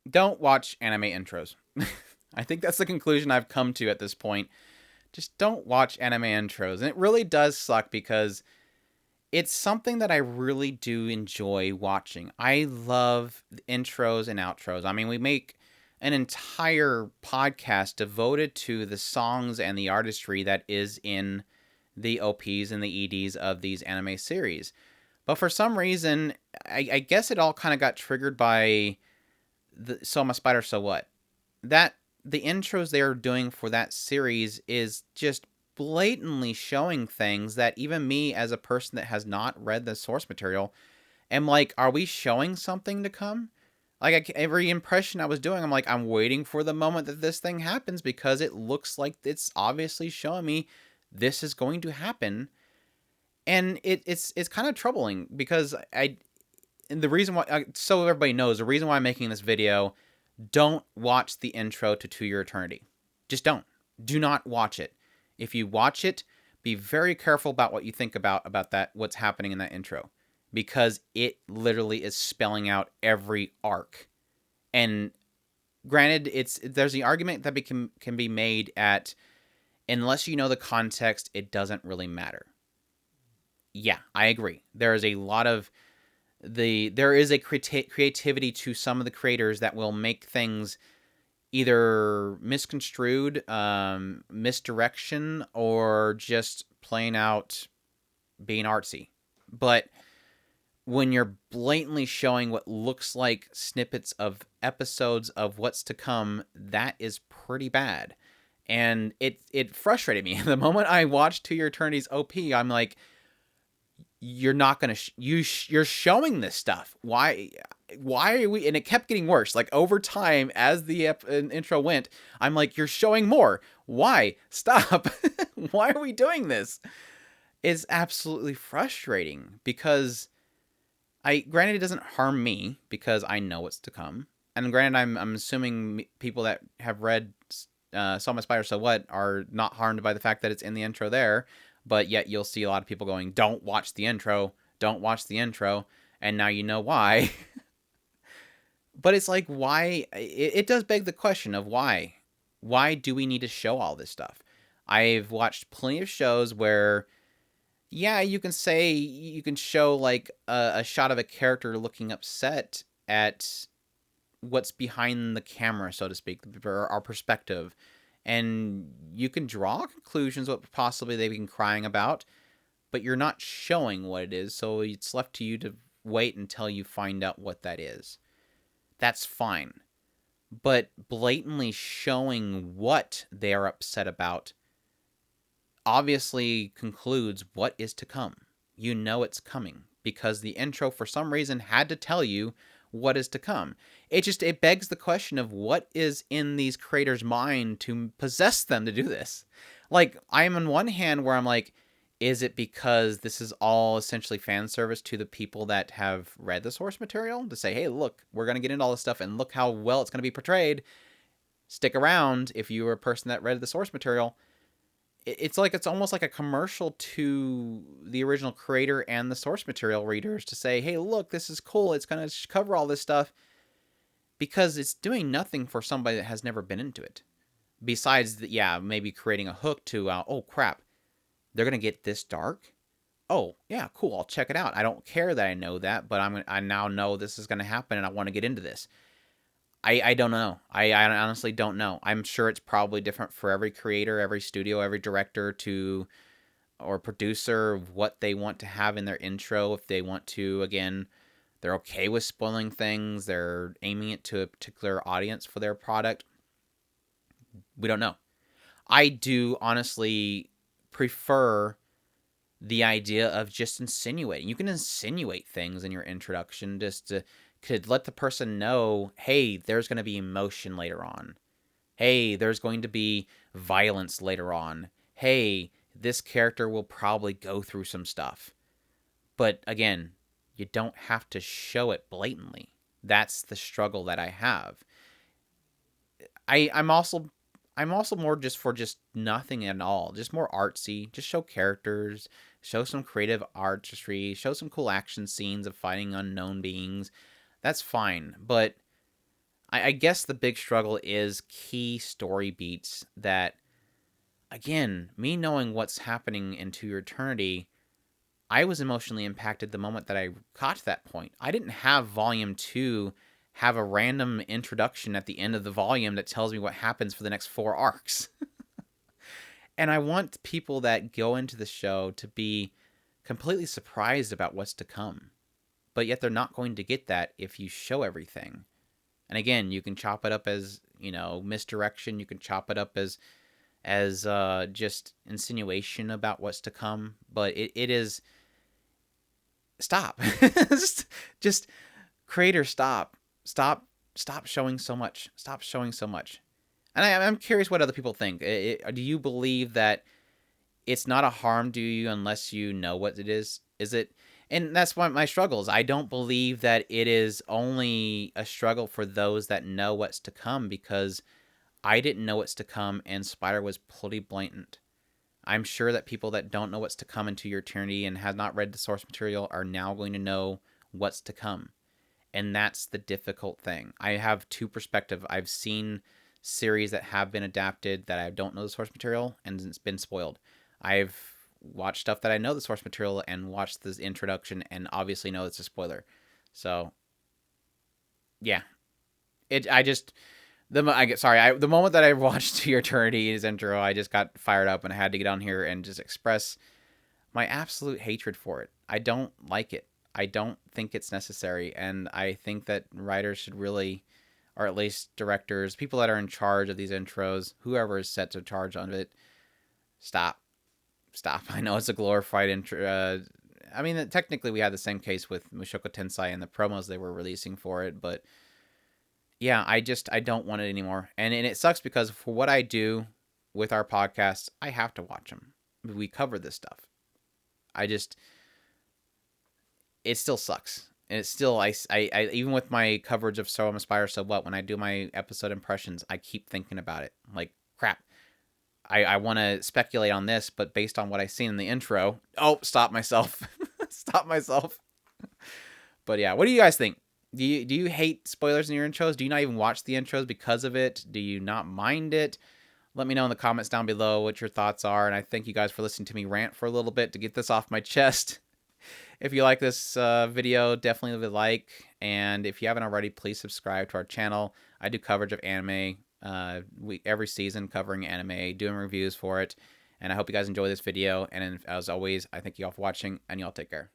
don't watch anime intros. I think that's the conclusion I've come to at this point. Just don't watch anime intros. And it really does suck because it's something that I really do enjoy watching. I love intros and outros. I mean, we make an entire podcast devoted to the songs and the artistry that is in the OPs and the EDs of these anime series. But for some reason, I guess it all kind of got triggered by the So I'm a Spider, So What? That the intros they're doing for that series is just blatantly showing things that even me as a person that has not read the source material am like, are we showing something to come? Like every impression I was doing, I'm like, I'm waiting for the moment that this thing happens because it looks like it's obviously showing me this is going to happen, and it's kind of troubling because and the reason why, so everybody knows, the reason why I'm making this video, don't watch the intro to Your Eternity. Just don't. Do not watch it. If you watch it, be very careful about what you think about that, what's happening in that intro, because it literally is spelling out every arc. And granted, there's the argument that can be made at, unless you know the context, it doesn't really matter. Yeah, I agree. There is a lot of there is a creativity to some of the creators that will make things either misconstrued, misdirection, or just plain out being artsy. But when you're blatantly showing what looks like snippets of episodes of what's to come, that is pretty bad. And it frustrated me. The moment I watched To Your Eternity's OP, I'm like, you're not gonna you're showing this stuff. Why are we? And it kept getting worse. Like over time, as the intro went, I'm like, you're showing more. Why? Stop. Why are we doing this? It's absolutely frustrating because granted, it doesn't harm me because I know what's to come. And granted, I'm assuming people that have read Saw My Spider, So What are not harmed by the fact that it's in the intro there. But yet you'll see a lot of people going, don't watch the intro, don't watch the intro, and now you know why. But it's like, why? It does beg the question of why. Why do we need to show all this stuff? I've watched plenty of shows where, yeah, you can say, you can show like a shot of a character looking upset at what's behind the camera, so to speak, or our perspective. And you can draw conclusions what possibly they've been crying about, but you're not showing what it is, so it's left to you to wait until you find out what that is. That's fine. But blatantly showing what they are upset about obviously concludes what is to come. You know it's coming because the intro, for some reason, had to tell you what is to come. It begs the question of what is in these creators' mind to possess them to do this. Like, I'm on one hand where I'm like, is it because this is all essentially fan service to the people that have read the source material to say, hey, look, we're going to get into all this stuff and look how well it's going to be portrayed. Stick around if you were a person that read the source material. It's almost like a commercial to the original creator and the source material readers to say, hey, look, this is cool. It's going to cover all this stuff, because it's doing nothing for somebody that has never been into it. Besides, maybe creating a hook to, oh, crap, they're going to get this dark? Oh, yeah, cool, I'll check it out. I don't care that I know that, but I now know this is going to happen and I want to get into this. I don't know. I honestly don't know. I'm sure it's probably different for every creator, every studio, every director or producer, of what they want to have in their intro. If they want to, again, they're okay with spoiling things, they're aiming it to a particular audience for their product. We don't know. I do honestly prefer the idea of just insinuating. You can insinuate things in your introduction just to could let the person know, hey, there's going to be emotion later on. Hey, there's going to be violence later on. Hey, this character will probably go through some stuff. But again, you don't have to show it blatantly. That's the struggle that I have. I'm also more just for just nothing at all. Just more artsy. Just show characters, show some creative artistry, show some cool action scenes of fighting unknown beings. That's fine, but I guess the big struggle is key story beats that, again, me knowing what's happening into your eternity, I was emotionally impacted the moment that I got to that point. I didn't have volume 2 have a random introduction at the end of the volume that tells me what happens for the next 4 arcs. And I want people that go into the show to be completely surprised about what's to come. But yet they're not going to get that if you show everything. And again, you can chop it up as, misdirection. You can chop it up as just insinuation about what's to come. But it is... Stop. just creator, stop. Stop showing so much. Stop showing so much. And I'm curious what other people think. Do you believe that it's not a harm to you unless you know what it is? Is it? And that's one of my struggles. I don't believe that it is only a struggle for those that know what's to come, because I didn't know what's to come and Spider was pretty blatant. I'm sure that people that don't know what's to come into your eternity and have not read the source material are now going to know what's to come. And that's the difficult thing. I have two perspectives. I've seen series that have been adapted that I don't know the source material and it's been spoiled. I've watched stuff that I know the source material and watched this introduction and obviously know it's a spoiler. So, yeah. The moment that I watched To Your Eternity, his intro, I just got fired up and I had to get on here and just express my absolute hatred for it. I don't like it. I don't think it's necessary, and I think that writers should really, or at least directors, people that are in charge of these intros, whoever is set to charge of it, stop. I know it's a glorified intro. I mean, technically we had the same case with Mushoku Tensei and the promos they were releasing for it, but yeah, I don't want it anymore. And it sucks because for what I do with our podcasts, I have to watch them. We cover this stuff. It still sucks. And it's still, I even with my coverage of So I'm Aspire So What, when I do my episode impressions, I keep thinking about it. Like, crap. I want to speculate on this, but based on what I seen in the intro, stop myself. Stop myself. But yeah, what do you guys think? Do you hate spoilers in your intros? Do you not even watch the intros because of it? Do you not mind it? Let me know in the comments down below what your thoughts are. And I thank you guys for listening to me rant for a little bit to get this off my chest. If you like this video, definitely leave a like. And if you haven't already, please subscribe to our channel. I do coverage of anime every season, covering anime, doing reviews for it. And I hope you guys enjoy this video. And as always, I thank you all for watching, and y'all take care.